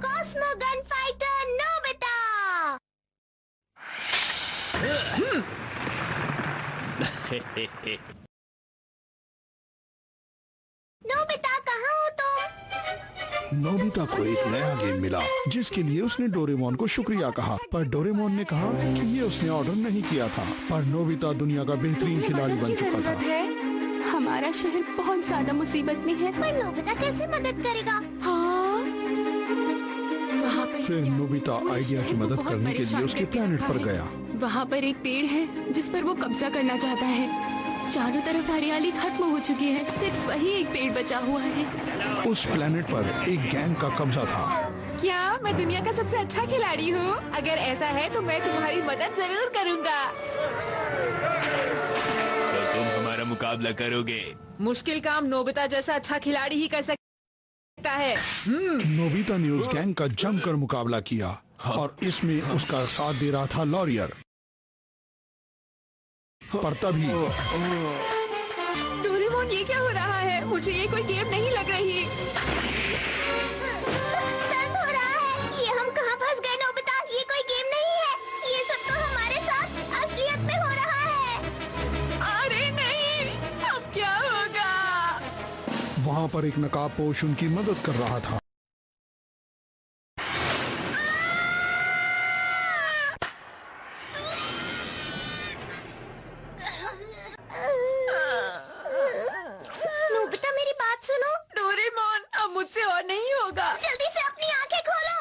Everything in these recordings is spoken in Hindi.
Cosmo gun fighter Nobita. Nobita कहाँ हो तुम? नोबिता को एक नया गेम मिला जिसके लिए उसने डोरेमोन को शुक्रिया कहा, पर डोरेमोन ने कहा कि ये उसने ऑर्डर नहीं किया था। पर नोबिता दुनिया का बेहतरीन खिलाड़ी बन चुका था। हमारा शहर बहुत ज्यादा मुसीबत में है। पर नोबिता कैसे मदद करेगा? हाँ, वहाँ पर फिर नोबिता आइडिया की मदद करने के लिए उसके प्लेनेट पर गया। वहाँ पर एक पेड़ है जिस पर वो कब्जा करना चाहता है। चारों तरफ हरियाली खत्म हो चुकी है, सिर्फ वही एक पेड़ बचा हुआ है। उस प्लेनेट पर एक गैंग का कब्जा था। क्या मैं दुनिया का सबसे अच्छा खिलाड़ी हूँ? अगर ऐसा है तो मैं तुम्हारी मदद जरूर करूँगा। तो तुम हमारा मुकाबला करोगे? मुश्किल काम नोबिता जैसा अच्छा खिलाड़ी ही कर सकता है। नोबिता ने उस गैंग का जमकर मुकाबला किया और इसमें उसका साथ दे रहा था लॉरियर। पर तभी डोरेमोन, ये क्या हो रहा है? मुझे ये कोई गेम नहीं लग रही। दर्द हो रहा है। ये हम कहाँ फंस गए नोबिता? ये कोई गेम नहीं है। ये सब तो हमारे साथ असलियत में हो रहा है। अरे नहीं, अब क्या होगा? वहाँ पर एक नकाबपोश उनकी मदद कर रहा था। नोबिता मेरी बात सुनो। डोरेमोन, अब मुझसे और नहीं होगा। जल्दी से अपनी आंखें खोलो।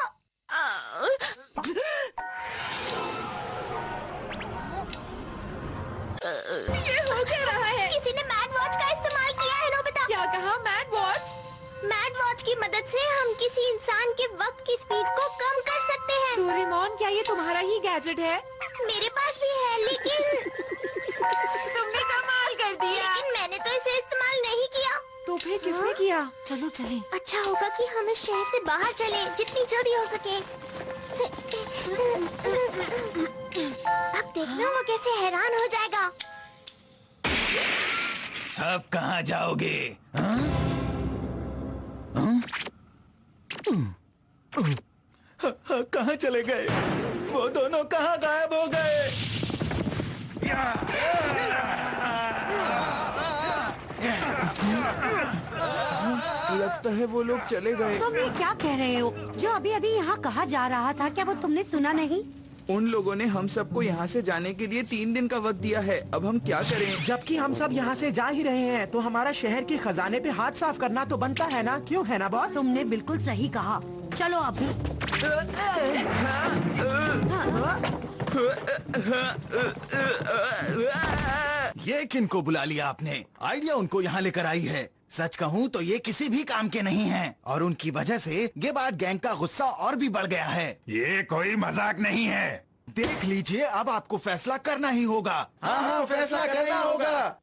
ये हो क्या रहा है? किसी ने मैड वॉच का इस्तेमाल किया है नोबिता। क्या कहा? Mad watch? मैड वॉच की मदद से हम किसी इंसान के वक्त की स्पीड को कम कर सकते हैं। डोरेमोन, क्या ये तुम्हारा ही गैजेट है? मेरे पास भी है, लेकिन तुमने कमाल कर दिया। लेकिन मैंने तो इसे इस्तेमाल नहीं किया। तो फिर किसने किया? चलो चलें। अच्छा होगा कि हम इस शहर से बाहर चलें, जितनी जल्दी हो सके। अब देखना वो कैसे हैरान हो जाएगा। अब कहाँ जाओगे? कहाँ चले गए? वो दोनों कहाँ गायब हो गए? लगता है वो लोग चले गए। तुम ये क्या कह रहे हो? जो अभी अभी यहाँ कहा जा रहा था, क्या वो तुमने सुना नहीं? उन लोगों ने हम सबको यहाँ से जाने के लिए 3 दिन का वक्त दिया है। अब हम क्या करें? जबकि हम सब यहाँ से जा ही रहे हैं, तो हमारा शहर के खजाने पे हाथ साफ करना तो बनता है ना? क्यों, है ना बॉस? तुमने बिल्कुल सही कहा। चलो अब। ये किनको बुला लिया आपने? आइडिया उनको यहाँ लेकर आई है। सच कहूँ तो ये किसी भी काम के नहीं हैं और उनकी वजह से गेबार्ड गैंग का गुस्सा और भी बढ़ गया है। ये कोई मजाक नहीं है। देख लीजिए, अब आपको फैसला करना ही होगा। हाँ हाँ, फैसला करना होगा।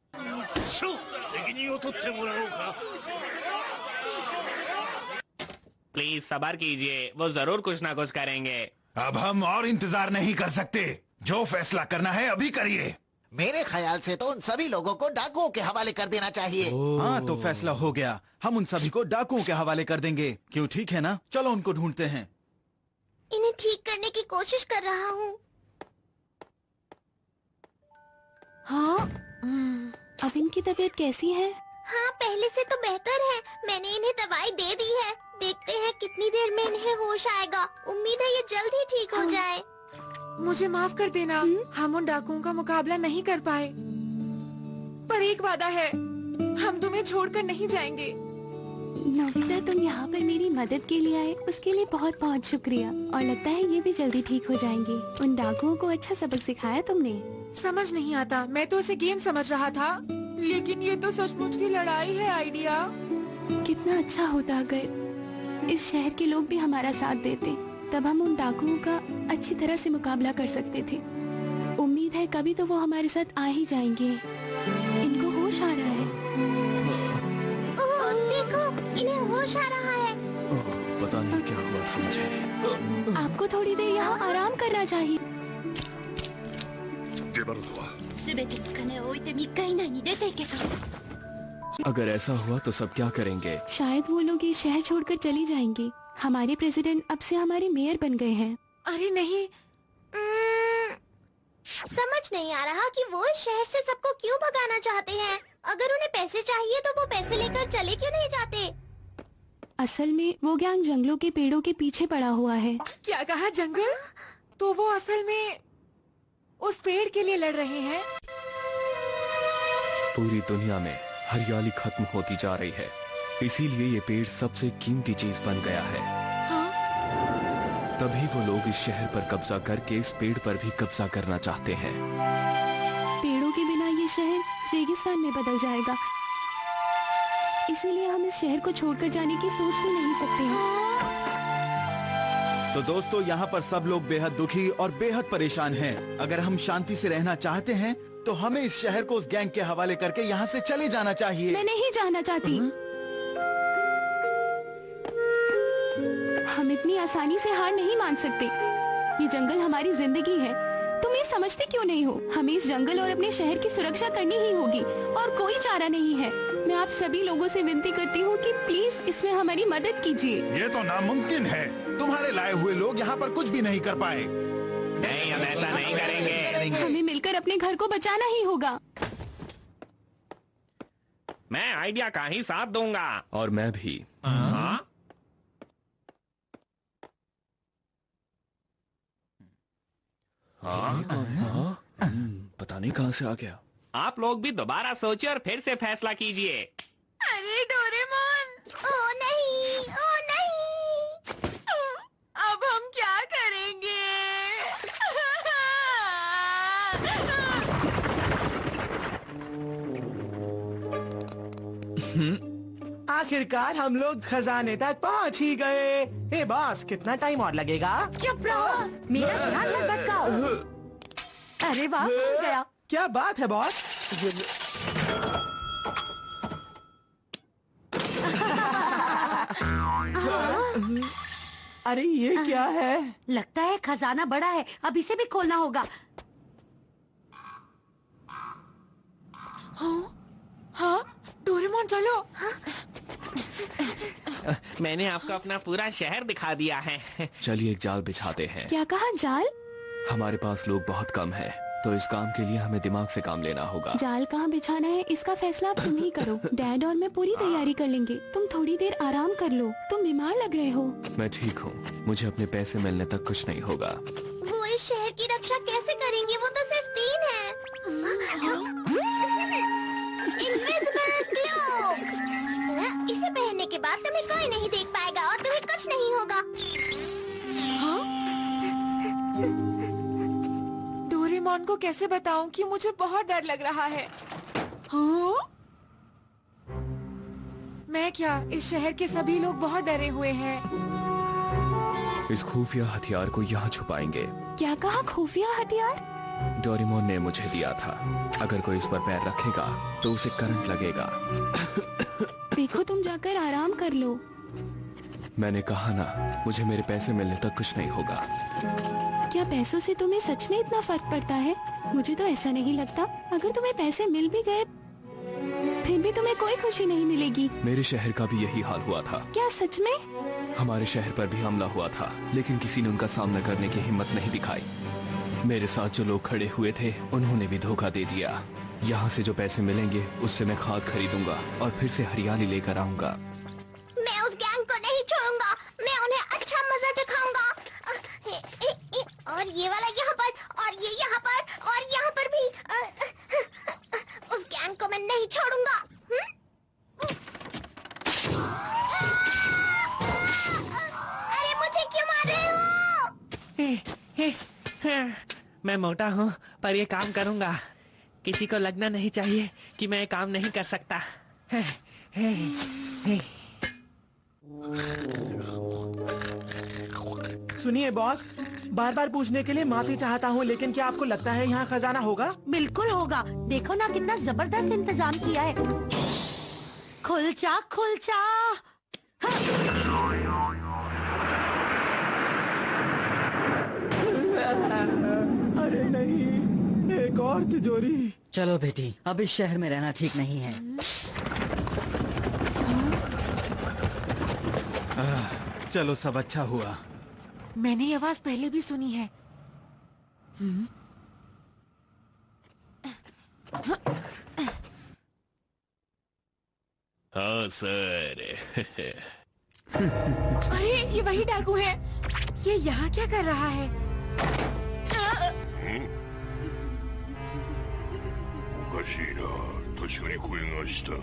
प्लीज सब्र कीजिए, वो जरूर कुछ ना कुछ करेंगे। अब हम और इंतजार नहीं कर सकते। जो फैसला करना है अभी करिए। मेरे ख्याल से तो उन सभी लोगों को डाकुओं के हवाले कर देना चाहिए। हाँ, तो फैसला हो गया। हम उन सभी को डाकुओं के हवाले कर देंगे। क्यों, ठीक है ना? चलो उनको ढूंढते हैं। इन्हें ठीक करने की कोशिश कर रहा हूँ। हाँ, अब इनकी तबीयत कैसी है? हाँ, पहले से तो बेहतर है। मैंने इन्हें दवाई दे दी है। देखते हैं कितनी देर में इन्हें होश आएगा। उम्मीद है ये जल्द ही ठीक हो जाए। मुझे माफ कर देना, हम उन डाकुओं का मुकाबला नहीं कर पाए, पर एक वादा है, हम तुम्हें छोड़कर नहीं जाएंगे। नोबिता, तुम यहाँ पर मेरी मदद के लिए आए, उसके लिए बहुत बहुत शुक्रिया। और लगता है ये भी जल्दी ठीक हो जाएंगे। उन डाकुओं को अच्छा सबक सिखाया तुमने। समझ नहीं आता, मैं तो इसे गेम समझ रहा था, लेकिन ये तो सचमुच की लड़ाई है। आइडिया कितना अच्छा होता अगर इस शहर के लोग भी हमारा साथ देते, तब हम उन डाकुओं का अच्छी तरह से मुकाबला कर सकते थे। उम्मीद है कभी तो वो हमारे साथ आ ही जाएंगे। इनको होश आ रहा है। ओह, देखो, इन्हें होश आ रहा है। पता नहीं क्या हुआ था मुझे। आपको थोड़ी देर यहाँ आराम करना चाहिए। ゲバルトはすべての金を置いて3日以内に出ていけと。अगर ऐसा हुआ तो सब क्या करेंगे? शायद वो लोग ये शहर छोड़कर चली जाएंगे। हमारे प्रेसिडेंट अब से हमारे मेयर बन गए हैं। अरे नहीं, समझ नहीं आ रहा कि वो इस शहर से सबको क्यों भगाना चाहते हैं। अगर उन्हें पैसे चाहिए तो वो पैसे लेकर चले क्यों नहीं जाते? असल में वो गैंग जंगलों के पेड़ों के पीछे पड़ा हुआ है। क्या कहा? जंगल? तो वो असल में उस पेड़ के लिए लड़ रहे हैं। पूरी दुनिया में हरियाली खत्म होती जा रही है, इसीलिए ये पेड़ सबसे कीमती चीज बन गया है। हाँ? तभी वो लोग इस शहर पर कब्जा करके इस पेड़ पर भी कब्जा करना चाहते हैं। पेड़ों के बिना ये शहर रेगिस्तान में बदल जाएगा, इसीलिए हम इस शहर को छोड़कर जाने की सोच भी नहीं सकते हैं। तो दोस्तों, यहाँ पर सब लोग बेहद दुखी और बेहद परेशान हैं। अगर हम शांति से रहना चाहते हैं तो हमें इस शहर को उस गैंग के हवाले करके यहाँ से चले जाना चाहिए। मैं नहीं जाना चाहती। हम इतनी आसानी से हार नहीं मान सकते। ये जंगल हमारी जिंदगी है। तुम ये समझते क्यों नहीं हो? हमें इस जंगल और अपने शहर की सुरक्षा करनी ही होगी और कोई चारा नहीं है। मैं आप सभी लोगों से विनती करती हूँ कि प्लीज इसमें हमारी मदद कीजिए। ये तो नामुमकिन है। तुम्हारे लाए हुए लोग यहाँ पर कुछ भी नहीं कर पाए। नहीं, हम ऐसा नहीं करेंगे। हमें मिलकर अपने घर को बचाना ही होगा। मैं आइडिया का ही साथ दूंगा। और मैं भी। हाँ? पता नहीं कहाँ से आ गया। आप लोग भी दोबारा सोचिए और फिर से फैसला कीजिए। अरे डोरेमोन, ओ नहीं, ओ नहीं। अब हम क्या करेंगे? आखिरकार हम लोग खजाने तक पहुंच ही गए। हे बॉस, कितना टाइम और लगेगा? चुप रहो, मेरा ध्यान मत भटकाओ। अरे वाह, हो गया। क्या बात है बॉस? अरे ये क्या है? लगता है खजाना बड़ा है, अब इसे भी खोलना होगा। हाँ, डोरेमोन चलो। मैंने आपको अपना पूरा शहर दिखा दिया है। चलिए एक जाल बिछाते हैं। क्या कहा? जाल? हमारे पास लोग बहुत कम है, तो इस काम के लिए हमें दिमाग से काम लेना होगा। जाल कहाँ बिछाना है इसका फैसला अब तुम ही करो। डैड और मैं पूरी तैयारी कर लेंगे। तुम थोड़ी देर आराम कर लो। तुम बीमार लग रहे हो। मैं ठीक हूँ, मुझे अपने पैसे मिलने तक कुछ नहीं होगा। वो इस शहर की रक्षा कैसे करेंगे? वो तो सिर्फ 3 है। Invisible cloak. इसे पहनने के बाद तुम्हें कोई नहीं देख पाएगा और तुम्हें कुछ नहीं होगा। डोरेमोन को कैसे बताऊं कि मुझे बहुत डर लग रहा है? हाँ? मैं क्या, इस शहर के सभी लोग बहुत डरे हुए हैं। इस खुफिया हथियार को यहाँ छुपाएंगे। क्या कहा? खुफिया हथियार? डोरेमोन ने मुझे दिया था। अगर कोई इस पर पैर रखेगा तो उसे करंट लगेगा। देखो, तुम जाकर आराम कर लो। मैंने कहा ना, मुझे मेरे पैसे मिलने तक कुछ नहीं होगा। क्या पैसों से तुम्हें सच में इतना फर्क पड़ता है? मुझे तो ऐसा नहीं लगता। अगर तुम्हें पैसे मिल भी गए फिर भी तुम्हें कोई खुशी नहीं मिलेगी। मेरे शहर का भी यही हाल हुआ था। क्या सच में? हमारे शहर पर भी हमला हुआ था, लेकिन किसी ने उनका सामना करने की हिम्मत नहीं दिखाई। मेरे साथ जो लोग खड़े हुए थे उन्होंने भी धोखा दे दिया। यहाँ से जो पैसे मिलेंगे उससे मैं खाद खरीदूंगा और फिर से हरियाली लेकर आऊंगा। मैं उस गैंग को नहीं छोड़ूंगा। मैं उन्हें अच्छा मजा चखाऊंगा। और ये वाला यहाँ पर, और ये यहाँ पर, और यहाँ पर भी। उस गैंग को मैं नहीं छोड़ूंगा। अरे मुझे क्यों मार रहे हो? मैं मोटा हूँ पर ये काम करूँगा। किसी को लगना नहीं चाहिए कि मैं ये काम नहीं कर सकता। सुनिए बॉस, बार बार पूछने के लिए माफी चाहता हूँ, लेकिन क्या आपको लगता है यहाँ खजाना होगा? बिल्कुल होगा। देखो ना कितना जबरदस्त इंतजाम किया है। खुलचा खुलचा। अरे नहीं, एक और तिजोरी। चलो बेटी, अब इस शहर में रहना ठीक नहीं है। चलो सब अच्छा हुआ। मैंने ये आवाज पहले भी सुनी है। हाँ सर। अरे ये वही डाकू है। ये यहाँ क्या कर रहा है? おかしいな。確かに声がしたが。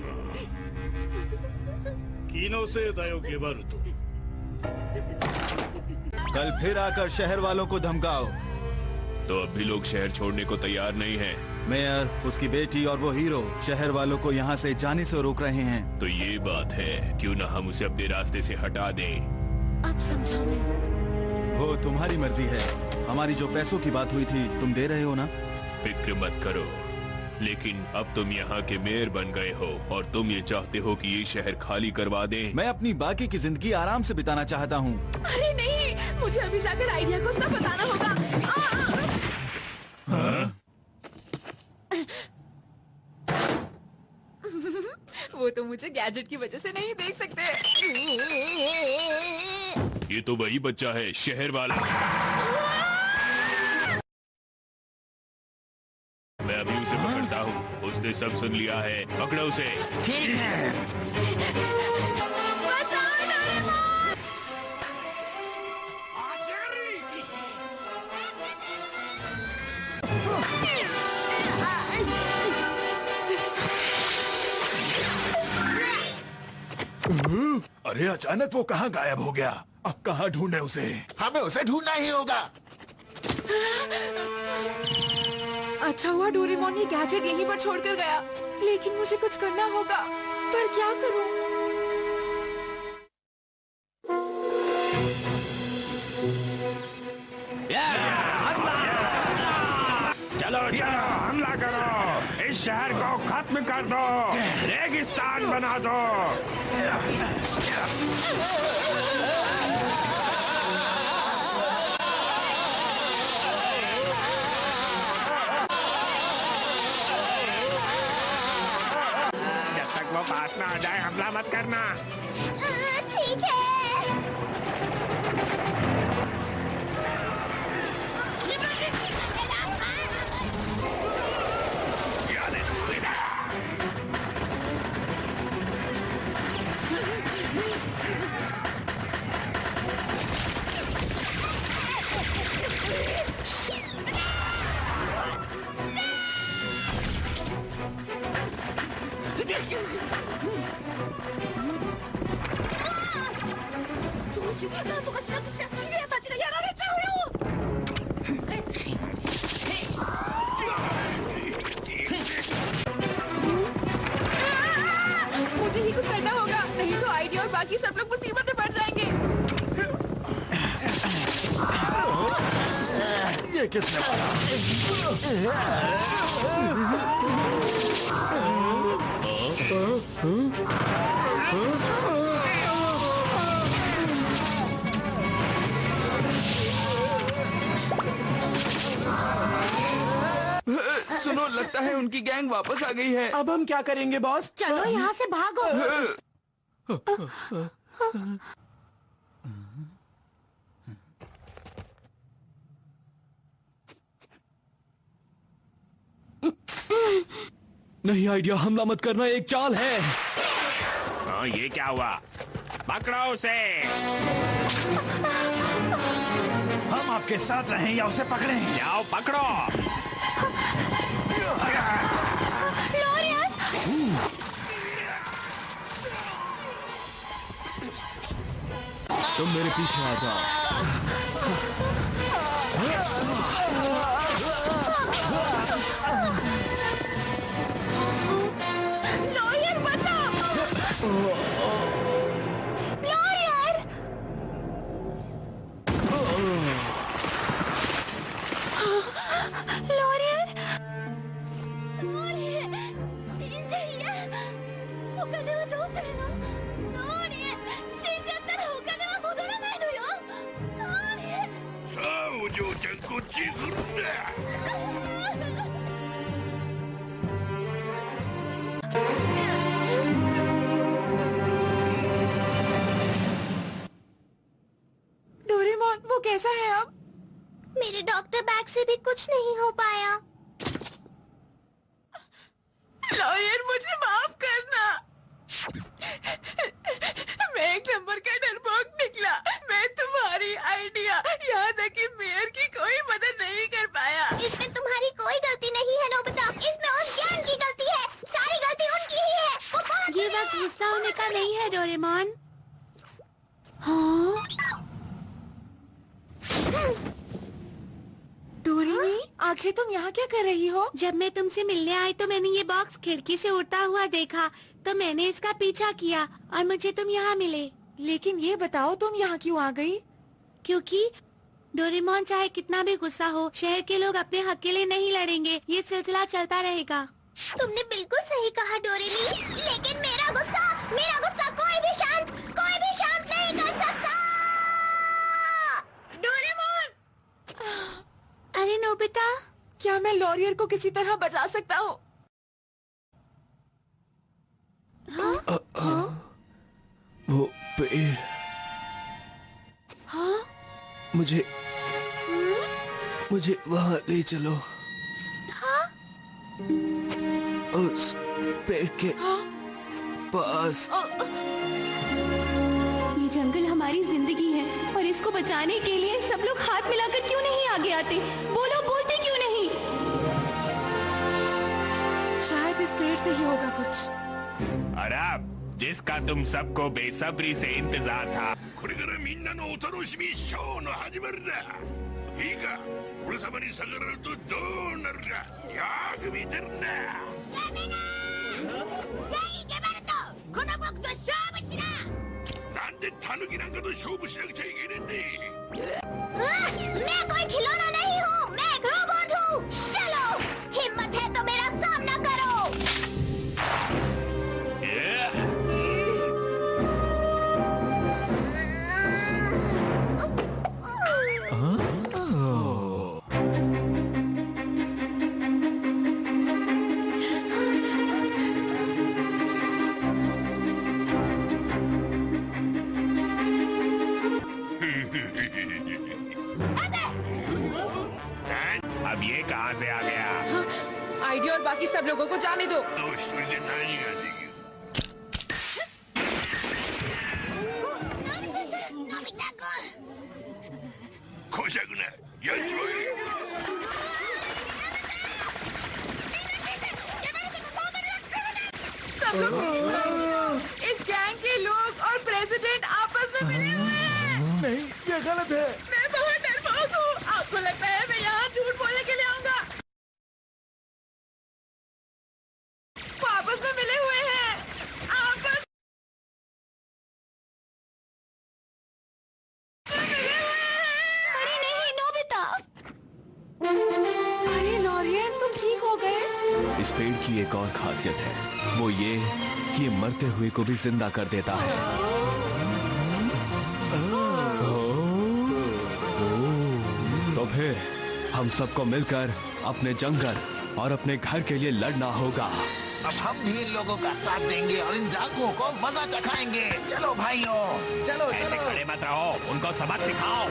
気のせいだよゲバルト。 कल फिर आकर शहर वालों को धमकाओ। तो अब भी लोग शहर छोड़ने को तैयार नहीं हैं। मेयर, उसकी बेटी और वो हीरो शहर वालों को यहाँ से जाने से रोक रहे हैं। तो ये बात है, क्यों ना हम उसे अपने रास्ते से हटा दें। अब समझा मैं। वो तुम्हारी मर्जी है। हमारी जो पैसों की बात हुई थी तुम दे रहे हो ना? फिक्र मत करो, लेकिन अब तुम यहाँ के मेयर बन गए हो और तुम ये चाहते हो कि ये शहर खाली करवा दें। मैं अपनी बाकी की जिंदगी आराम से बिताना चाहता हूँ। अरे नहीं, मुझे अभी जाकर आइडिया को सब बताना होगा। वो तो मुझे गैजेट की वजह से नहीं देख सकते। ये तो वही बच्चा है, शहर वाला। मैं अभी उसे पकड़ता हूँ। उसने सब सुन लिया है। पकड़ो उसे। ठीक है। अरे अचानक वो कहाँ गायब हो गया? अब कहाँ ढूंढे उसे? हमें उसे ढूंढना ही होगा। अच्छा हुआ डोरेमोन ये गैजेट यहीं पर छोड़कर गया, लेकिन मुझे कुछ करना होगा। पर क्या करूं? चलो चलो हमला करो, इस शहर को खत्म कर दो, रेगिस्तान बना दो। जब तक वो पास ना आ जाए हमला मत करना। ठीक है। मुझे ही कुछ करना होगा, नहीं तो आइडिया और बाकी सब लोग मुसीबत में पड़ जाएंगे। ये किसने सुनो, लगता है उनकी गैंग वापस आ गई है। अब हम क्या करेंगे बॉस? चलो यहाँ से भागो। नहीं आइडिया, हमला मत करना, एक चाल है। हाँ ये क्या हुआ? पकड़ो उसे। हम आपके साथ रहें या उसे पकड़ें? जाओ पकड़ो। तुम मेरे पीछे आ जाओ। लॉयर बचाओ। लॉयर! लॉयर! 死んじゃいや。お金はどうするの？ローリエ、死んじゃったらお金は戻らないのよ。ローリエ。さあお嬢ちゃんこっち来るんだ。वो कैसा है अब? मेरे डॉक्टर बैग से भी कुछ नहीं हो पाया। लॉयर, मुझे माफ करना। मैं एक नंबर का डरपोक निकला। मैं तुम्हारी आइडिया, यहाँ तक कि मेयर की कोई मदद नहीं कर पाया। इसमें तुम्हारी कोई गलती नहीं है नोबिता, इसमें उस ज्ञान की गलती है। सारी गलती उनकी ही है। वो बहुत ये वक्त गुस्सा होने का नहीं है डोरेमोन। डोरेमी, आखिर तुम यहाँ क्या कर रही हो? जब मैं तुमसे मिलने आई तो मैंने ये बॉक्स खिड़की से उड़ता हुआ देखा, तो मैंने इसका पीछा किया और मुझे तुम यहाँ मिले। लेकिन ये बताओ, तुम यहाँ क्यों आ गई? क्योंकि डोरेमोन चाहे कितना भी गुस्सा हो, शहर के लोग अपने हक के लिए नहीं लड़ेंगे। ये सिलसिला चलता रहेगा। तुमने बिल्कुल सही कहा डोरेमी, लेकिन मेरा गुस्सा कोई भी शांत नहीं कर सकता। डोरेमोन! अरे नोबिता, क्या मैं लॉरियर को किसी तरह बचा सकता हूँ? वो पेड़। मुझे वहाँ ले चलो। उस पेड़ के पास। ये जंगल हमारी जिंदगी है और इसको बचाने के लिए सब लोग हाथ मिलाकर क्यों नहीं आगे आते? बोलते क्यों नहीं? शायद इस पेड़ से ही होगा कुछ। अरब, जिसका तुम सबको बेसब्री से इंतजार था। これからみんなのお楽しみショーの始まりだ。いいか、俺様に逆らうとどうなるかよく見てるんだ。やめなー！レイ・ゲバルト、この僕と勝負しな！なんでタヌキなんかと勝負しなくちゃいけねえんだ。मैं कोई खिलौना नहीं हूँ, मैं एक रोबोट हूँ। चलो, हिम्मत है तो मेरा सामना करो। अब ये कहाँ से आ गया? आइडिया और बाकी सब लोगों को जाने दो। 一人で何ができる。のび太くん。こしゃくな、やっちまえ。सब लोग इस गैंग के लोग और प्रेसिडेंट आपस में मिले हुए हैं। नहीं, ये गलत है। मैं बहुत डरपोक हूँ। आपको लगता है मैं यहाँ झूठ बोलने के लिए आऊंगा? वो आपस में मिले हुए हैं। आपस में मिले हुए हैं। अरे नहीं नोबिता। अरे लॉरियन, तुम ठीक हो गए? इस पेड़ की एक और खासियत है, वो ये कि ये मरते हुए को भी जिंदा कर देता है। तो फिर हम सबको मिलकर अपने जंगल और अपने घर के लिए लड़ना होगा। अब हम भी इन लोगों का साथ देंगे और इन डाकुओं को मजा चखाएंगे। चलो भाइयों, चलो ऐसे चलो। खड़े मत रहो, उनको सबक सिखाओ।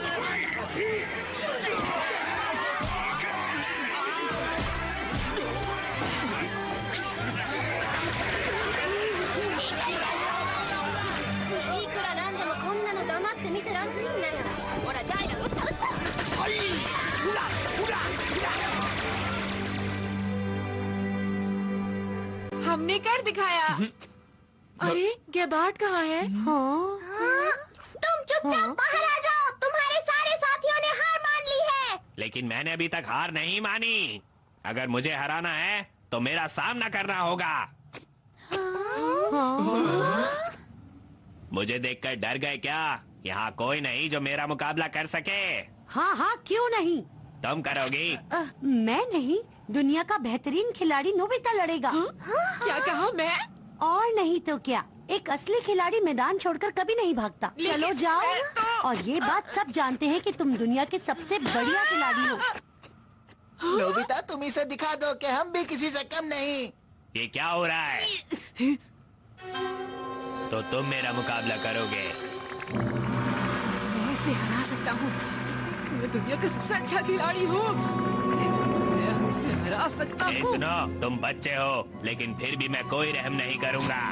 हमने कर दिखाया। अरे गेबार्ड कहाँ है? तुम चुपचाप बाहर आ जाओ। तुम्हारे सारे साथियों ने हार मान ली है। लेकिन मैंने अभी तक हार नहीं मानी। अगर मुझे हराना है तो मेरा सामना करना होगा। मुझे देखकर डर गए क्या? यहाँ कोई नहीं जो मेरा मुकाबला कर सके। हाँ हाँ, क्यों नहीं? तुम करोगी? मैं नहीं, दुनिया का बेहतरीन खिलाड़ी नोबिता लड़ेगा। क्या कहा? मैं? और नहीं तो क्या, एक असली खिलाड़ी मैदान छोड़कर कभी नहीं भागता। चलो जाओ। और ये बात सब जानते हैं कि तुम दुनिया के सबसे बढ़िया खिलाड़ी हो। नोबिता, तुम इसे दिखा दो कि हम भी किसी से कम नहीं। ये क्या हो रहा है? तो तुम मेरा मुकाबला करोगे? मैं इसे हरा सकता हूँ। मैं दुनिया का सबसे अच्छा खिलाड़ी हूँ। मैं उसे हरा सकता हूँ। सुनो, तुम बच्चे हो, लेकिन फिर भी मैं कोई रहम नहीं करूँगा।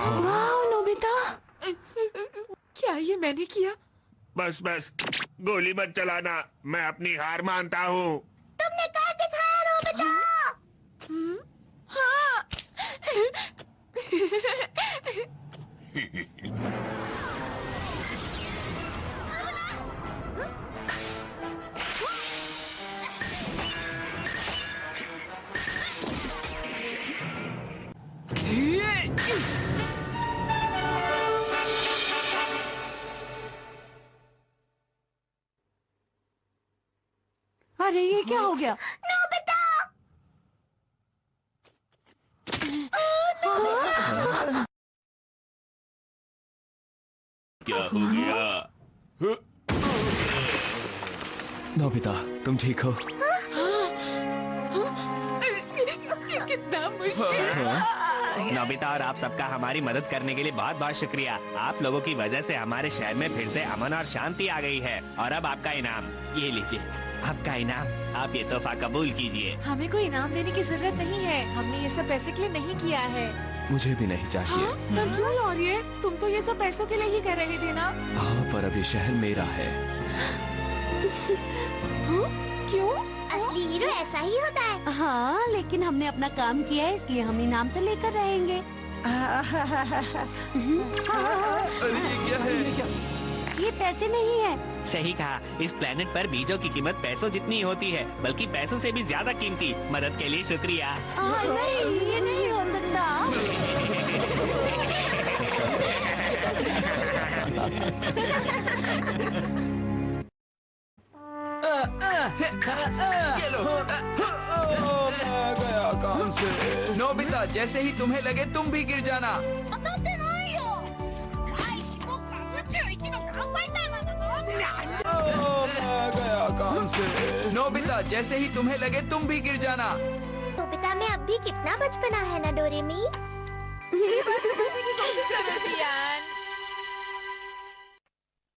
वाह नोबिता, क्या ये मैंने किया? बस बस, गोली मत चलाना, मैं अपनी हार मानता हूँ। तुमने क्या दिखाया नोबिता? हाँ। अरे ये क्या हो गया? नोबिता! क्या हो गया? नोबिता, तुम ठीक हो? कितना मुश्किल। नोबिता और आप सबका हमारी मदद करने के लिए बहुत बहुत शुक्रिया। आप लोगों की वजह से हमारे शहर में फिर से अमन और शांति आ गई है। और अब आपका इनाम, ये लीजिए आपका इनाम। आप ये तोहफा कबूल कीजिए। हमें कोई इनाम देने की जरूरत नहीं है। हमने ये सब पैसे के लिए नहीं किया है। मुझे भी नहीं चाहिए। हाँ? पर क्यों लॉरिए? तुम तो ये सब पैसों के लिए ही कर रहे थे ना? हाँ, पर अब ये शहर मेरा है। हाँ? क्यों? असली हीरो ऐसा ही होता है। हाँ, लेकिन हमने अपना काम किया है, इसलिए हम इनाम तो लेकर रहेंगे। अरे ये क्या है? ये पैसे नहीं है। सही कहा, इस प्लेनेट पर बीजों की कीमत पैसों जितनी होती है, बल्कि पैसों से भी ज्यादा कीमती। मदद के लिए शुक्रिया। नहीं, ये नहीं हो सकता। ये लो। गया काम से। नोबिता, जैसे ही तुम्हें लगे तुम भी गिर जाना। गया काम से। नोबिता, जैसे ही तुम्हें लगे तुम भी गिर जाना। नोबिता में अब भी कितना बचपना है ना डोरेमी। मेरी बात समझने की कोशिश करो जियान।